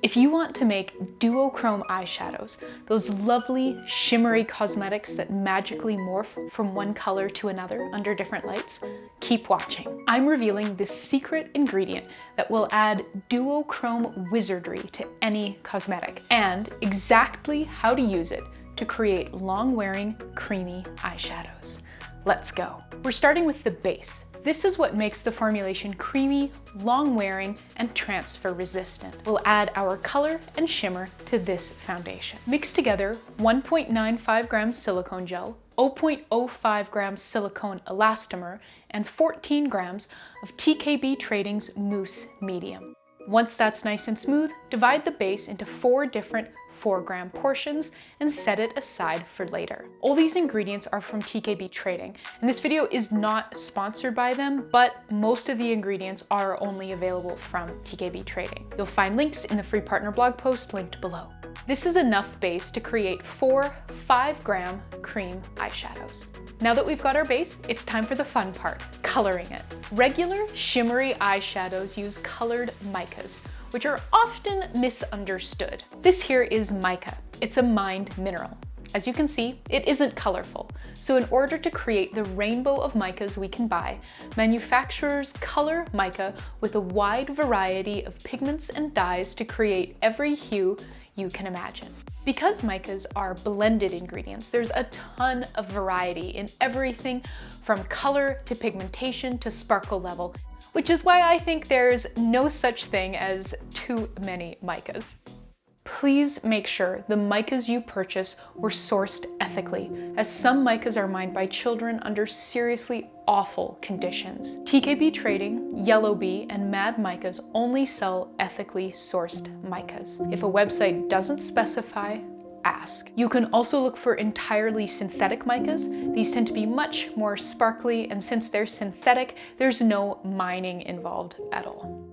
If you want to make duochrome eyeshadows, those lovely shimmery cosmetics that magically morph from one color to another under different lights, keep watching. I'm revealing this secret ingredient that will add duochrome wizardry to any cosmetic, and exactly how to use it to create long-wearing, creamy eyeshadows. Let's go. We're starting with the base. This is what makes the formulation creamy, long-wearing, and transfer-resistant. We'll add our color and shimmer to this foundation. Mix together 1.95 grams silicone gel, 0.05 grams silicone elastomer, and 14 grams of TKB Trading's Mousse Medium. Once that's nice and smooth, divide the base into 4 different 4-gram portions and set it aside for later. All these ingredients are from TKB Trading, and this video is not sponsored by them, but most of the ingredients are only available from TKB Trading. You'll find links in the free partner blog post linked below. This is enough base to create 4 5-gram cream eyeshadows. Now that we've got our base, it's time for the fun part, coloring it. Regular shimmery eyeshadows use colored micas, which are often misunderstood. This here is mica. It's a mined mineral. As you can see, it isn't colorful. So in order to create the rainbow of micas we can buy, manufacturers color mica with a wide variety of pigments and dyes to create every hue you can imagine. Because micas are blended ingredients, there's a ton of variety in everything from color to pigmentation to sparkle level, which is why I think there's no such thing as too many micas. Please make sure the micas you purchase were sourced ethically, as some micas are mined by children under seriously awful conditions. TKB Trading, Yellow Bee, and Mad Micas only sell ethically sourced micas. If a website doesn't specify, ask. You can also look for entirely synthetic micas. These tend to be much more sparkly, and since they're synthetic, there's no mining involved at all.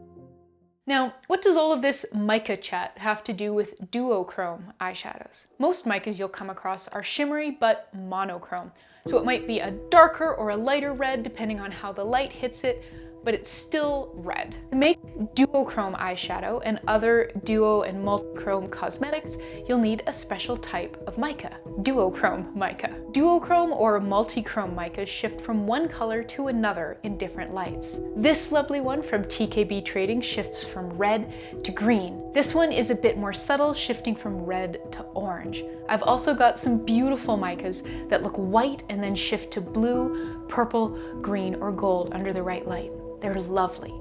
Now, what does all of this mica chat have to do with duochrome eyeshadows? Most micas you'll come across are shimmery but monochrome, so it might be a darker or a lighter red depending on how the light hits it, but it's still red. To make duochrome eyeshadow and other duo and multichrome cosmetics, you'll need a special type of mica, duochrome mica. Duochrome or multichrome micas shift from one color to another in different lights. This lovely one from TKB Trading shifts from red to green. This one is a bit more subtle, shifting from red to orange. I've also got some beautiful micas that look white and then shift to blue, purple, green, or gold under the right light. They're lovely.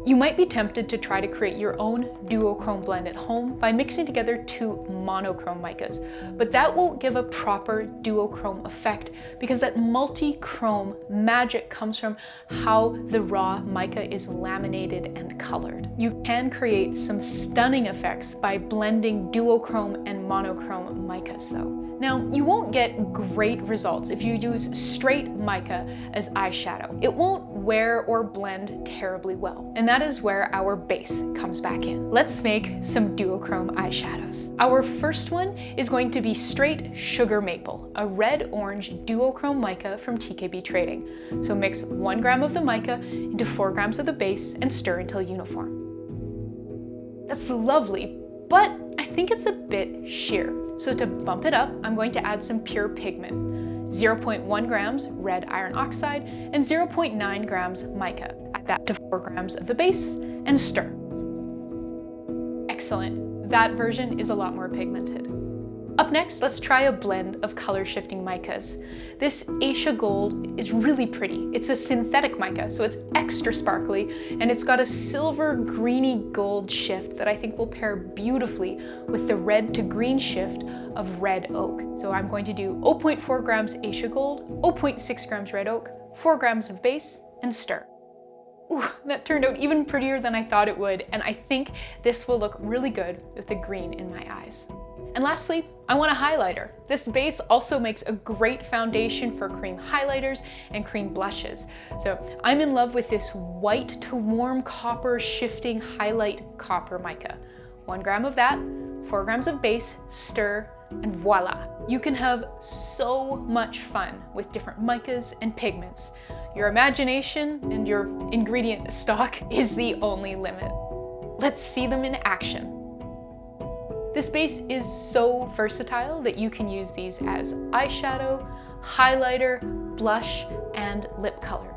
You might be tempted to try to create your own duochrome blend at home by mixing together 2 monochrome micas, but that won't give a proper duochrome effect because that multi-chrome magic comes from how the raw mica is laminated and colored. You can create some stunning effects by blending duochrome and monochrome micas though. Now, you won't get great results if you use straight mica as eyeshadow. It won't wear or blend terribly well, and that is where our base comes back in. Let's make some duochrome eyeshadows. Our first one is going to be straight sugar maple, a red-orange duochrome mica from TKB Trading. So mix 1 gram of the mica into 4 grams of the base and stir until uniform. That's lovely, but I think it's a bit sheer. So to bump it up, I'm going to add some pure pigment, 0.1 grams red iron oxide and 0.9 grams mica. Add that to 4 grams of the base and stir. Excellent. That version is a lot more pigmented. Up next, let's try a blend of color shifting micas. This Acacia Gold is really pretty. It's a synthetic mica, so it's extra sparkly, and it's got a silver greeny gold shift that I think will pair beautifully with the red to green shift of red oak. So I'm going to do 0.4 grams Acacia Gold, 0.6 grams red oak, 4 grams of base, and stir. Ooh, that turned out even prettier than I thought it would, and I think this will look really good with the green in my eyes. And lastly, I want a highlighter. This base also makes a great foundation for cream highlighters and cream blushes. So I'm in love with this white to warm copper shifting highlight copper mica. 1 gram of that, 4 grams of base, stir, and voila. You can have so much fun with different micas and pigments. Your imagination and your ingredient stock is the only limit. Let's see them in action. This base is so versatile that you can use these as eyeshadow, highlighter, blush, and lip color.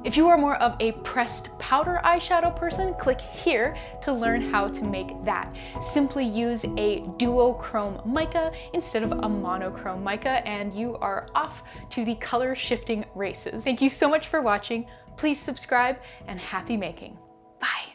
If you are more of a pressed powder eyeshadow person, click here to learn how to make that. Simply use a duochrome mica instead of a monochrome mica, and you are off to the color shifting races. Thank you so much for watching. Please subscribe and happy making. Bye.